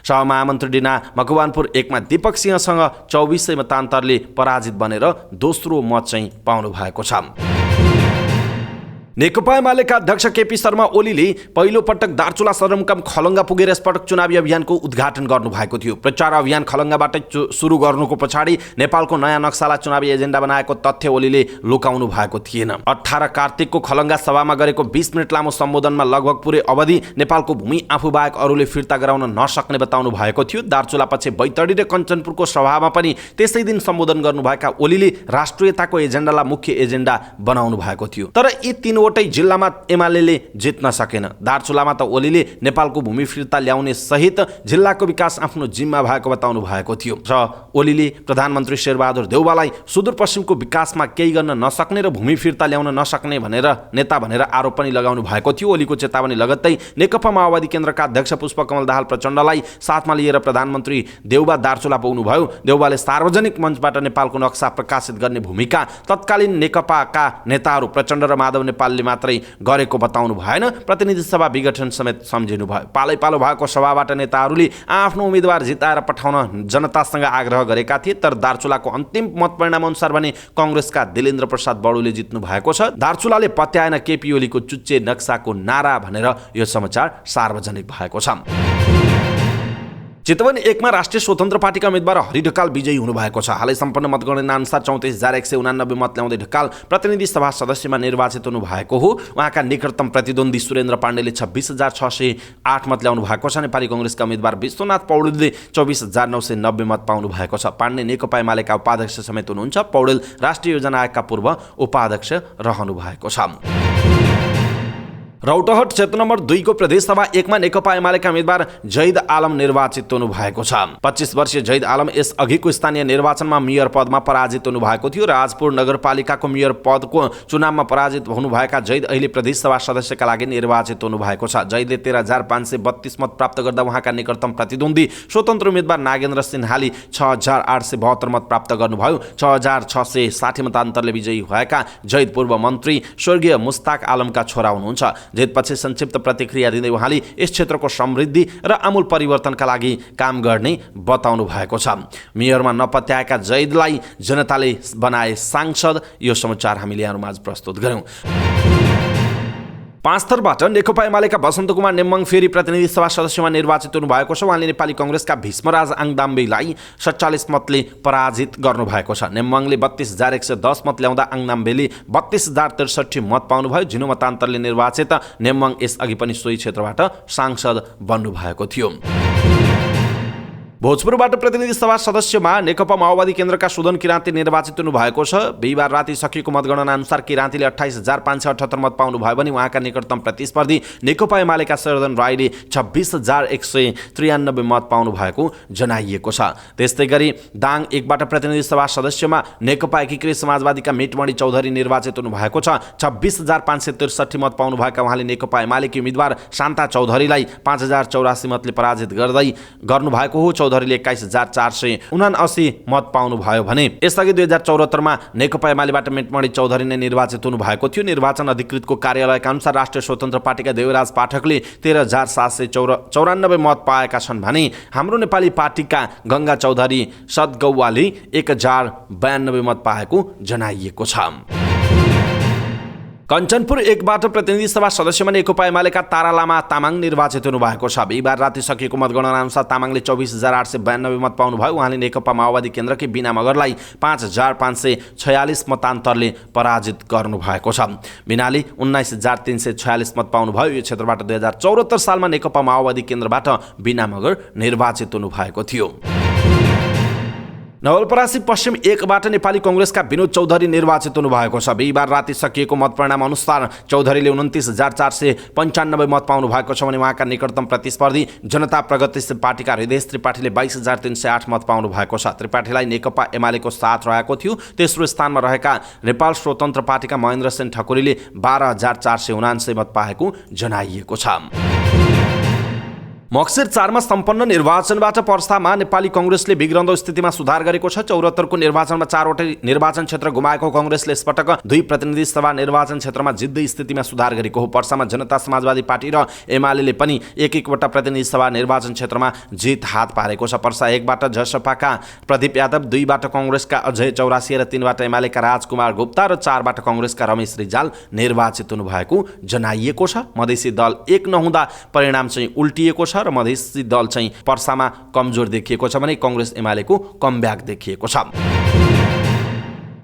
सहमहामन्त्री डिना मकवानपुर 1 मा दीपक सिंहसँग 2400 मतान्तरले पराजित बनेर दोस्रो मत चाहिँ पाउनु भएको छ। नेकपा एमालेका अध्यक्ष केपी शर्मा ओलीले पहिलो पटक दार्चुला सदरमुकाम खलङ्गा पुगेर यसपटक चुनावी अभियानको उद्घाटन गर्नुभएको थियो। प्रचार अभियान खलङ्गाबाट सुरु गर्नुको पछाडि नेपालको नयाँ नक्सालाई चुनावी एजेन्डा बनाएको तथ्य ओलीले लुकाउनु भएको थिएन। 18 कार्तिकको खलङ्गा सभामा गरेको 20 मिनट लामो सम्बोधनमा लगभग पुरै अवधि नेपालको भूमि आफू बाहेक अरूले फिर्ता गराउन नसक्ने बताउनु भएको थियो। दार्चुला पछि बैतडी र कञ्चनपुरको सभामा पनि त्यसै दिन सम्बोधन गर्नुभएका ओलीले राष्ट्रियताको एजेन्डालाई मुख्य एजेन्डा बनाउनु भएको थियो। तर यी दुईवटै जिल्लामा एमाले जित्न सकेन। दार्चुलामा त ओलीले नेपालको भूमि फिर्ता ल्याउने सहित जिल्लाको विकास आफ्नो जिम्मा भएको बताउनु भएको थियो र ओलीले प्रधानमन्त्री शेरबहादुर देउवालाई सुदूरपश्चिमको विकासमा केही गर्न नसक्ने र भूमि फिर्ता ल्याउन नसक्ने नेता भनेर आरोप पनि लगाउनु भएको थियो। ओलीको चेतावनी लगत्तै नेकपा माओवादी केन्द्रका अध्यक्ष पुष्पकमल दाहाल प्रचण्डलाई साथमा लिएर प्रधानमन्त्री देउवा दार्चुला पुग्नुभयो। देउवाले सार्वजनिक मञ्चबाट नेपालको नक्सा प्रकाशित गर्ने भूमिका तत्कालीन नेकपाका नेताहरू प्रचण्ड र माधव नेपालले मात्रै गरेको बताउनु भएन, प्रतिनिधि सभा विघटन समेत सम्झिनु भयो। पालै पालो भएको सभाबाट नेताहरूले आफ्नो उम्मेदवार जिताएर पठाउन जनतासँग आग्रह गरेका थिए, तर दार्चुलाको अन्तिम मतपरिणाम अनुसार भने कांग्रेसका दिलेन्द्र प्रसाद बडुले जित्नु भएको छ। दार्चुलाले पत्याएन केपी ओलीको चुच्चे नक्साको नारा भनेर यो समाचार सार्वजनिक भएको छ। चितवन 1 मा राष्ट्रिय स्वतन्त्र पार्टीका उम्मेदवार हरि ढकाल विजयी हुनुभएको छ। हालै सम्पन्न मतगणना अनुसार 34,189 मत ल्याउँदै ढकाल प्रतिनिधि सभा सदस्यमा निर्वाचित हुनुभएको हो। उहाँका निकटतम प्रतिद्वन्दी सुरेन्द्र पाण्डेले 26,608 मत ल्याउनु भएको छ। नेपाली कांग्रेसका उम्मेदवार विश्वनाथ पौडेलले 24,990 मत पाउनु भएको छ। पाण्डे नेकपा एमालेका उपाध्यक्ष समेत हुनुहुन्छ। पौडेल राष्ट्रिय योजना आयोगका पूर्व उपाध्यक्ष रहनु भएको छ। रौतहट क्षेत्र नम्बर 2 को प्रदेश सभा 1 मा नेकपा एमालेका उम्मेदवार जैद आलम निर्वाचित हुनु भएको छ। 25 वर्षीय जैद आलम यस अघिको स्थानीय निर्वाचनमा मेयर पदमा पराजित हुनु भएको थियो। राजपुर नगरपालिकाको मेयर पदको चुनावमा पराजित हुनुभएका जैद अहिले प्रदेश सभा सदस्यका लागि निर्वाचित हुनु भएको छ। जैदले 13,532 मत प्राप्त गर्दा उहाँका निकटतम प्रतिद्वन्दी स्वतन्त्र उम्मेदवार नागेन्द्र सिन्हाले 6,872 मत प्राप्त गर्नुभयो। 6,660 मतान्तरले विजयी भएका जैद पूर्व मन्त्री स्वर्गीय मुस्ताक आलमका छोरा हुनुहुन्छ। जितपछि संक्षिप्त प्रतिक्रिया दिँदै उहाँले यस क्षेत्रको समृद्धि र आमूल परिवर्तनका लागि काम गर्ने बताउनु भएको छ। मेयरमा नपत्याएका जैदलाई जनताले बनाए सांसद। यो समाचार हामीले यहाँहरुमाझ प्रस्तुत गर्यौं। पाँचथरबाट नेकपा एमालेका वसन्त कुमार नेम्मङ फेरि प्रतिनिधि सभा सदस्यमा निर्वाचित हुनु भएको छ। उहाँले नेपाली कांग्रेसका भीष्मराज आङदाम्बेलाई 47 मतले पराजित गर्नु भएको छ। नेम्मङले 32,110 मत ल्याउँदा आङदाम्बेले 32,063 मत पाउनुभयो। झिनो मतान्तरले निर्वाचित नेम्मङ यस अघि पनि सोही क्षेत्रबाट सांसद बन्नु भएको थियो। भोजपुरबाट प्रतिनिधि सभा सदस्यमा नेकपा माओवादी केन्द्रका सुदन किराँती निर्वाचित हुनु भएको छ। बिहिबार राति सकिएको मतगणना अनुसार किराँतीले 28,578 मत पाउनु भयो भने उहाँका निकटतम प्रतिस्पर्धी नेकपा एमालेका शरदन राईले 26,193 मत पाउनु भएको जनाइएको छ। त्यस्तै गरी दाङ 1 बाट प्रतिनिधि सभा सदस्यमा नेकपा एकीकृत समाजवादीका मिटमणि चौधरी निर्वाचित हुनु भएको छ। 26,563 मत पाउनु भएका उहाँले नेकपा एमालेकी उम्मेदवार शान्ता चौधरीलाई 5,084 मतले पराजित गर्नु भएको हो। चौधरीले 21,479 मत पाउनु भयो भने यसअघि 2074 मा नेकपा एमालेबाट मिटमणि चौधरी नै निर्वाचित हुनु भएको थियो। निर्वाचन अधिकृतको कार्यालयका अनुसार राष्ट्रिय स्वतन्त्र पार्टीका देवराज पाठकले 13,794 मत पाएका छन् भने हाम्रो नेपाली पार्टीका गंगा चौधरी सदगौवाले 1,092 मत पाएको जनाइएको छ। कञ्चनपुर 1 बाट प्रतिनिधि सभा सदस्यमा नेकपा एमालेका तारा लामा तामाङ निर्वाचित हुनु भएको छ। बिहिबार राति सकिएको मतगणना अनुसार तामाङले 24,892 मत पाउनु भयो। उहाँले नेकपा माओवादी केन्द्रकी बिना मगरलाई 5,546 मतान्तरले पराजित गर्नु भएको छ। बिनाले 19,346 मत पाउनु भयो। यो क्षेत्रबाट 2074 सालमा नेकपा माओवादी केन्द्रबाट बिना मगर निर्वाचित हुनु भएको थियो। नवलपरासी पश्चिम 1 बाट नेपाली कांग्रेसका विनोद चौधरी निर्वाचित हुनु भएको छ। बिहिबार राति सकिएको मतपरिणाम अनुसार चौधरीले 29,495 मत पाउनु भएको छ भने उहाँका निकटतम प्रतिस्पर्धी जनता प्रगतिशील पार्टीका हृदय त्रिपाठीले 22,308 मत पाउनु भएको छ। त्रिपाठीलाई नेकपा एमालेको साथ रहेको थियो। तेस्रो स्थानमा रहेका नेपाल स्वतन्त्र पार्टीका महेन्द्र सेन ठकुरीले 12,479 मत पाएको जनाइएको छ। मक्सिर 4 मा सम्पन्न निर्वाचनबाट पर्सामा नेपाली कांग्रेसले बिग्रन्दो स्थितिमा सुधार गरेको छ। 74 को निर्वाचनमा 4 वटै निर्वाचन क्षेत्र गुमाएको कांग्रेसले यसपटक 2 प्रतिनिधि सभा निर्वाचन क्षेत्रमा जित्दै स्थितिमा सुधार गरेको हो। पर्सामा जनता समाजवादी पार्टी र एमालेले पनि 1-1 वटा प्रतिनिधि सभा निर्वाचन क्षेत्रमा जित हात पारेको छ। पर्सा 1 बाट जसपाका प्रदीप यादव, 2 बाट कांग्रेसका अजय चौरासिया र 3 बाट एमालेका राजकुमार गुप्ता र 4 बाट कांग्रेसका रमेश रिजाल निर्वाचित हुनु भएको जनाइएको छ। मधेसी दल 1 नहुँदा परिणाम चाहिँ उल्टिएको छ र मधेसी दल चाहिँ पर्सामा कमजोर देखिएको छ भने कांग्रेस एमालेको कमब्याक देखिएको छ।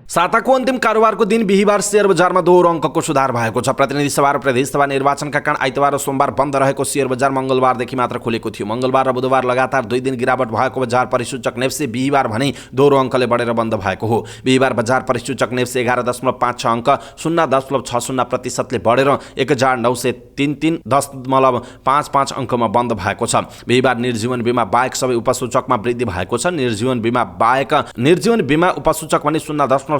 साताको अन्तिम कारोबारको दिन बिहीबार शेयर बजारमा दोहोरो अङ्कको सुधार भएको छ। प्रतिनिधि सभा र प्रदेश सभा निर्वाचनका कारण आइतबार र सोमबार बन्द रहेको शेयर बजार मङ्गलबारदेखि मात्र खुलेको थियो। मङ्गलबार र बुधबार लगातार 2 दिन गिरावट भएको बजार परिसूचक नेप्से बिहीबार भने दोहोरो अङ्कले बढेर बन्द भएको हो। बिहीबार बजार परिसूचक नेप्से 11.56 अङ्क 0.60% बढेर 1933.55 अङ्कमा बन्द भएको छ। बिहीबार निर्जीवन बीमा बाहेक सबै उपसूचकमा वृद्धि भएको छ। निर्जीवन बीमा उपसूचक भने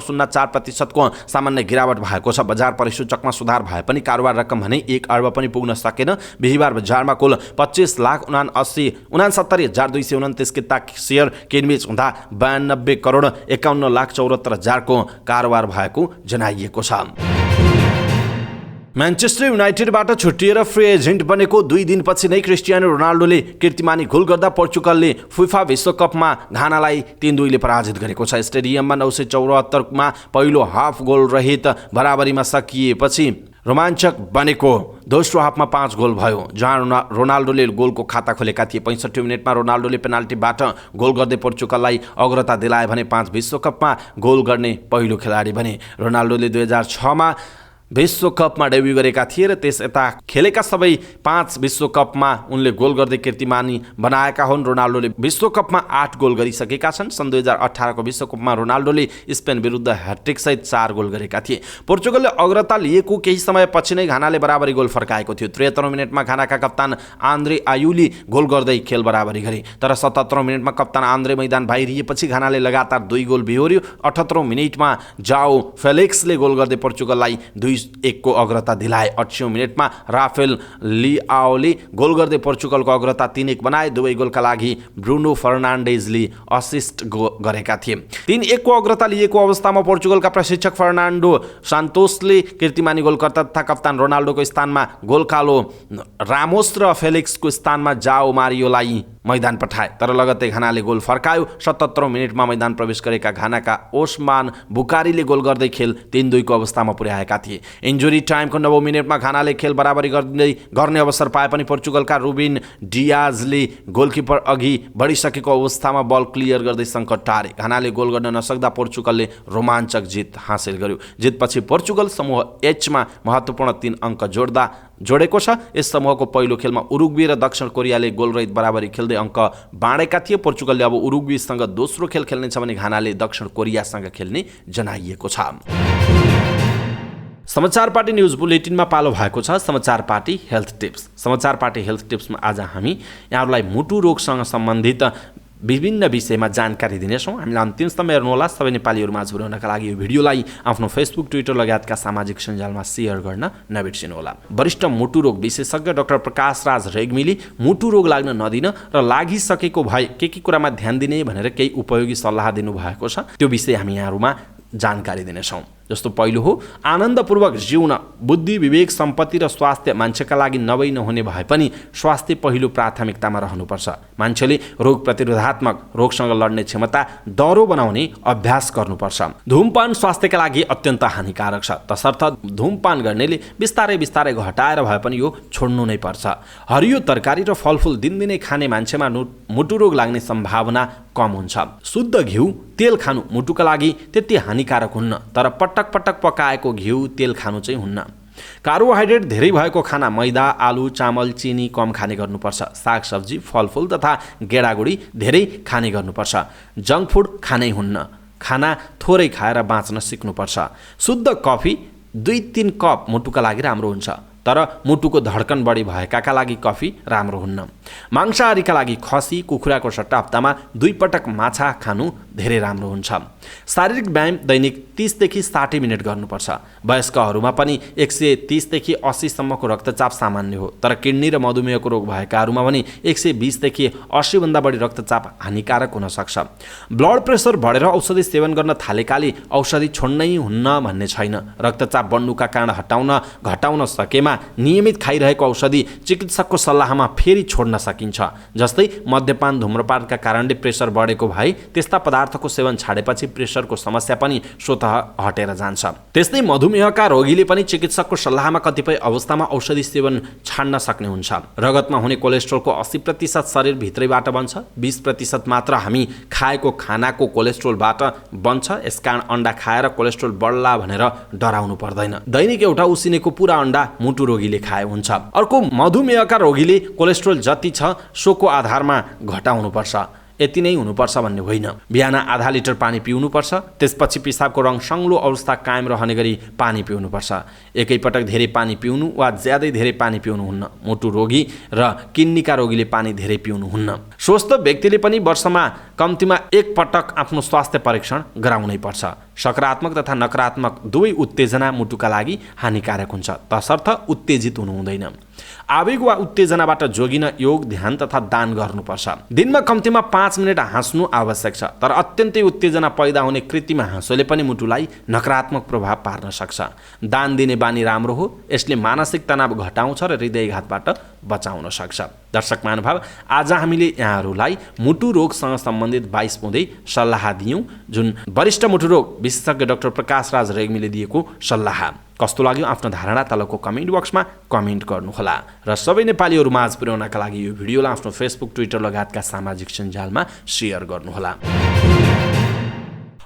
0.04% को सामान्य गिरावट भएको छ। बजार परिसूचकमा सुधार भए पनि कारोबार रकम भने 1 अर्ब पनि पुग्न सकेन। बिहीबार बजारमा कुल 25,69,229 किता शेयर किनबेच हुँदा 92,51,74,000 को कारोबार भएको जनाइएको छ। म्यान्चेस्टर युनाइटेडबाट छुट्टिएर फ्री एजेन्ट बनेको 2 दिनपछि नै क्रिस्टियानो रोनाल्डोले कीर्तिमानी गोल गर्दा पोर्चुगलले फिफा विश्वकपमा घानालाई 3-2 ले पराजित गरेको छ। स्टेडियममा 974 पहिलो हाफ गोल रहित बराबरीमा सकिएपछि रोमाञ्चक बनेको दोस्रो हाफमा 5 गोल भयो, जहाँ रोनाल्डोले गोलको खाता खोलेका थिए। 65 मिनेटमा रोनाल्डोले पेनाल्टीबाट गोल गर्दै पोर्चुगललाई अग्रता दिलाए भने 5 विश्वकपमा गोल गर्ने पहिलो खेलाडी बने। रोनाल्डोले 2006 विश्वकपमा डेब्यू गरेका थिए र त्यस यता खेलेका सबै 5 विश्वकपमा उनले गोल गर्दै कीर्तिमानी बनाएका हुन्। रोनाल्डोले विश्वकपमा 8 गोल गरिसकेका छन्। सन् 2018 को विश्वकपमा रोनाल्डोले स्पेन विरुद्ध ह्याट्रिक सहित 4 गोल गरेका थिए। पोर्चुगलले अग्रता लिएको केही समयपछि नै घानाले बराबरी गोल फर्काएको थियो। 73 मिनेटमा घानाका कप्तान आन्द्रे आयुली गोल गर्दै खेल बराबरी गरे, तर 77 मिनेटमा कप्तान आन्द्रे मैदान बाहिरिएपछि घानाले लगातार 2 गोल बिहोर्यो। 78 मिनेटमा जाओ फेलिक्सले गोल गर्दै पोर्चुगललाई 2-1 को अग्रता दिलाए। 80 मिनेटमा राफेल लिआओले गोल गर्दै पोर्चुगलको अग्रता 3-1 बनाए। दुवै गोलका लागि ब्रुनो फर्नान्डेजले असिस्ट गरेका थिए। 3-1 को अग्रता लिएको अवस्थामा पोर्चुगलका प्रशिक्षक फर्नान्डो सान्तोसले कीर्तिमानी गोलकर्ता तथा कप्तान रोनाल्डोको स्थानमा गोलकालो रामोस र फेलिक्सको स्थानमा जाओ मारियोलाई मैदान पठाए, तर लगत्तै घानाले गोल फर्कायो। 77 मिनेटमा मैदान प्रवेश गरेका घानाका ओस्मान बुकारीले गोल गर्दै खेल 3-2 को अवस्थामा पुर्याएका थिए। इन्जुरी टाइमको 90 मिनेटमा घानाले खेल बराबरी गर्ने अवसर पाए पनि पोर्चुगलका रुबिन डियाजले गोलकिपर अघि बढिसकेको अवस्थामा बल क्लियर गर्दै सङ्कट टारे। घानाले गोल गर्न नसक्दा पोर्चुगलले रोमाञ्चक जित हासिल गर्यो। जितपछि पोर्चुगल समूह एचमा महत्त्वपूर्ण 3 अङ्क जोडेको छ। यस समूहको पहिलो खेलमा उरुग्वे र दक्षिण कोरियाले गोलरहित बराबरी खेल्दै अङ्क बाँडेका थिए। पोर्चुगलले अब उरुग्वेसँग दोस्रो खेल खेल्नेछ भने घानाले दक्षिण कोरियासँग खेल्ने जनाइएको छ। समाचार पार्टी न्युज बुलेटिनमा पालो भएको छ समाचार पार्टी हेल्थ टिप्स। समाचार पार्टी हेल्थ टिप्समा आज हामी यहाँहरूलाई मुटु रोगसँग सम्बन्धित विभिन्न विषयमा जानकारी दिनेछौँ। हामीलाई अन्तिमसम्म हेर्नुहोला। सबै नेपालीहरूमा पुर्याउनका लागि यो भिडियोलाई आफ्नो फेसबुक, ट्विटर लगायतका सामाजिक सञ्जालमा सेयर गर्न नबिर्सिनुहोला। वरिष्ठ मुटु रोग विशेषज्ञ डाक्टर प्रकाश राज रेग्मीले मुटु रोग लाग्न नदिन र लागिसकेको भए के कुरामा ध्यान दिने भनेर केही उपयोगी सल्लाह दिनुभएको छ। त्यो विषय हामी यहाँहरूमा जानकारी दिनेछौँ। जस्तो पहिलो हो आनन्दपूर्वक जिउन बुद्धि, विवेक, सम्पत्ति र स्वास्थ्य मान्छेका लागि नभई नहुने भए पनि स्वास्थ्य पहिलो प्राथमिकतामा रहनुपर्छ। मान्छेले रोग प्रतिरोधात्मक रोगसँग लड्ने क्षमता दह्रो बनाउने अभ्यास गर्नुपर्छ। धूमपान स्वास्थ्यका लागि अत्यन्त हानिकारक छ, तसर्थ धूमपान गर्नेले बिस्तारै बिस्तारै घटाएर भए पनि यो छोड्नु नै पर्छ। हरियो तरकारी र फलफुल दिनदिनै खाने मान्छेमा मुटु रोग लाग्ने सम्भावना कम हुन्छ। शुद्ध घिउ, तेल खानु मुटुका लागि त्यति हानिकारक हुन्न, तर पटक पकाएको घिउ, तेल खानु चाहिँ हुन्न। कार्बोहाइड्रेट धेरै भएको खाना मैदा, आलु, चामल, चिनी कम खाने गर्नुपर्छ। सागसब्जी, फलफुल तथा गेडागुडी धेरै खाने गर्नुपर्छ। जङ्क फुड खानै हुन्न। खाना थोरै खाएर बाँच्न सिक्नुपर्छ। शुद्ध कफी 2-3 कप मुटुका लागि राम्रो हुन्छ, तर मुटुको धड्कन बढी भएकाका लागि कफी राम्रो हुन्न। मांसाहारीका लागि खसी, कुखुराको सट्टा हप्तामा 2 पटक माछा खानु धेरै राम्रो हुन्छ। शारीरिक व्यायाम दैनिक 30 देखि 60 मिनट गर्नुपर्छ। वयस्कहरूमा पनि 130 देखि 80 सम्मको रक्तचाप सामान्य हो, तर किडनी र मधुमेहको रोग भएकाहरूमा पनि 120 देखि 80 भन्दा बढी रक्तचाप हानिकारक हुन सक्छ। ब्लड प्रेसर बढेर औषधि सेवन गर्न थालेकाले औषधि छोड्नै हुन्न भन्ने छैन। रक्तचाप बढ्नुका कारण घटाउन सकेमा नियमित खाइरहेको औषधि चिकित्सकको सल्लाहमा फेरि छोड्न सकिन्छ। जस्तै मद्यपान, धूम्रपानका कारणले प्रेसर बढेको भए त्यस्ता पदार्थको सेवन छाडेपछि प्रेसरको समस्या पनि स्वतः हटेर जान्छ। त्यस्तै मधुमेहका रोगीले पनि चिकित्सकको सल्लाहमा कतिपय अवस्थामा औषधि सेवन छाड्न सक्ने हुन्छ। रगतमा हुने कोलेस्ट्रोलको 80% शरीर भित्रैबाट बन्छ, 20% मात्र हामी खाएको खानाको कोलेस्ट्रोलबाट बन्छ। यसकारण अन्डा खाएर कोलेस्ट्रोल बढ्ला भनेर डराउनु पर्दैन। दैनिक एउटा उसिनेको पुरा अन्डा मुटु रोगीले खाए हुन्छ। अर्को, मधुमेहका रोगीले कोलेस्ट्रोल जति छ सोको आधारमा घटाउनुपर्छ, यति नै हुनुपर्छ भन्ने होइन। बिहान आधा लिटर पानी पिउनुपर्छ, त्यसपछि पिसाबको रङ सङ्लो अवस्था कायम रहने गरी पानी पिउनुपर्छ। एकैपटक धेरै पानी पिउनु वा ज्यादै धेरै पानी पिउनुहुन्न। मुटु रोगी र किडनीका रोगीले पानी धेरै पिउनुहुन्न। स्वस्थ व्यक्तिले पनि वर्षमा कम्तीमा एक पटक आफ्नो स्वास्थ्य परीक्षण गराउनै पर्छ। सकारात्मक तथा नकारात्मक दुवै उत्तेजना मुटुका लागि हानिकारक हुन्छ, तसर्थ उत्तेजित हुनु हुँदैन। आवेग वा उत्तेजनाबाट जोगिन योग, ध्यान तथा दान गर्नुपर्छ। दिनमा कम्तीमा 5 मिनट हाँस्नु आवश्यक छ, तर अत्यन्तै उत्तेजना पैदा हुने कृत्रिम हाँसोले पनि मुटुलाई नकारात्मक प्रभाव पार्न सक्छ। दान दिने बानी राम्रो हो, यसले मानसिक तनाव घटाउँछ र हृदयघातबाट बचाउन सक्छ। दर्शक महानुभाव, आज हामीले यहाँहरूलाई मुटु रोगसँग सम्बन्धित 22 बुँदै सल्लाह दियौँ, जुन वरिष्ठ मुटु रोग विशेषज्ञ डाक्टर प्रकाश राज रेग्मीले दिएको सल्लाह। कस्तो लाग्यो आफ्नो धारणा तलको कमेन्ट बक्समा कमेन्ट गर्नुहोला र सबै नेपालीहरू माझ पुर्याउनका लागि यो भिडियोलाई आफ्नो फेसबुक, ट्विटर लगायतका सामाजिक सञ्जालमा सेयर गर्नुहोला।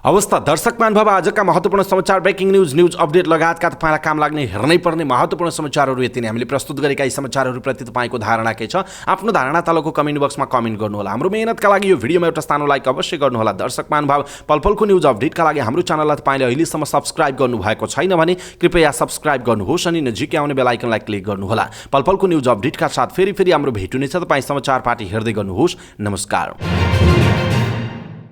अवस्था दर्शक महानुभाव, आजका महत्त्वपूर्ण समाचार, ब्रेकिङ न्युज अपडेट लगायतका तपाईँलाई काम लाग्ने हेर्नै पर्ने महत्त्वपूर्ण समाचारहरू यति नै। हामीले प्रस्तुत गरेका यी समाचारहरूप्रति तपाईँको धारणा के छ? आफ्नो धारणा तलको कमेन्ट बक्समा कमेन्ट गर्नुहोला। हाम्रो मेहनतका लागि यो भिडियोमा एउटा सानो लाइक अवश्य गर्नुहोला। दर्शक महानुभाव, पलपलको न्युज अपडेटका लागि हाम्रो च्यानललाई तपाईँले अहिलेसम्म सब्स्क्राइब गर्नुभएको छैन भने कृपया सब्स्क्राइब गर्नुहोस् अनि नजिकै आउने बेल आइकनलाई क्लिक गर्नुहोला। पलपलको न्युज अपडेटका साथ फेरि हाम्रो भेट हुनेछ। तपाईँ समाचार पार्टी हेर्दै गर्नुहोस्। नमस्कार।